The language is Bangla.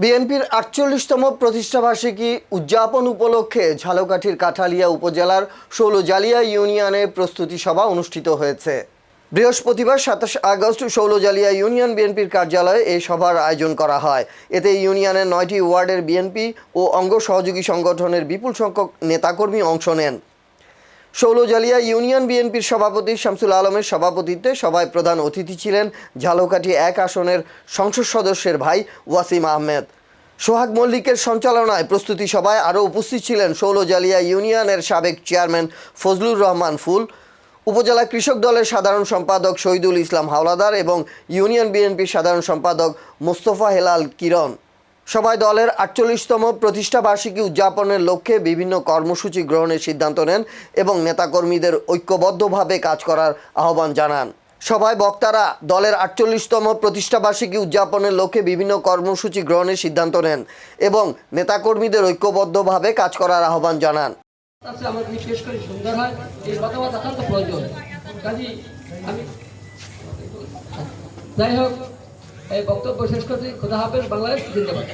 বিএনপির ৪৮তম প্রতিষ্ঠাবার্ষিকী উদযাপন উপলক্ষে ঝালকাঠির কাঠালিয়া উপজেলার শৌলজালিয়া ইউনিয়নে প্রস্তুতি সভা অনুষ্ঠিত হয়েছে। বৃহস্পতিবার ২৭ আগস্ট শৌলজালিয়া ইউনিয়ন বিএনপির কার্যালয়ে এই সভার আয়োজন করা হয়। এতে ইউনিয়নের ৯টি ওয়ার্ডের বিএনপি ও অঙ্গ সহযোগী সংগঠনের বিপুল সংখ্যক নেতাকর্মী অংশ নেন। শৌলজালিয়া ইউনিয়ন বিএনপির সভাপতি শামসুল আলমের সভাপতিত্বে সভায় প্রধান অতিথি ছিলেন ঝালকাঠি ১ আসনের সংসদ সদস্যের ভাই ওয়াসিম আহমেদ। সোহাগ মল্লিকের সঞ্চালনায় প্রস্তুতি সভায় আরও উপস্থিত ছিলেন শৌলজালিয়া ইউনিয়নের সাবেক চেয়ারম্যান ফজলুর রহমান ফুল, উপজেলা কৃষক দলের সাধারণ সম্পাদক শহীদুল ইসলাম হাওলাদার এবং ইউনিয়ন বিএনপির সাধারণ সম্পাদক মোস্তফা হেলাল কিরণ। সভায় দলের ৪৮তম প্রতিষ্ঠাবার্ষিকী উদযাপনের লক্ষ্যে বিভিন্ন কর্মসূচি গ্রহণের সিদ্ধান্ত নেন এবং নেতাকর্মীদের ঐক্যবদ্ধভাবে কাজ করার আহ্বান জানান। সভায় বক্তারা দলের ৪৮তম প্রতিষ্ঠাবার্ষিকী উদযাপনের লক্ষ্যে বিভিন্ন কর্মসূচি গ্রহণের সিদ্ধান্ত নেন এবং নেতাকর্মীদের ঐক্যবদ্ধভাবে কাজ করার আহ্বান জানান। আমার বিশেষ করে সুন্দর হয় এই মতামত একান্ত প্রয়োজন। কাজেই আমি যাই হোক এই বক্তব্য শেষ করছি। খোদা হাফেজ। বাংলাদেশ জিন্দাবাদ।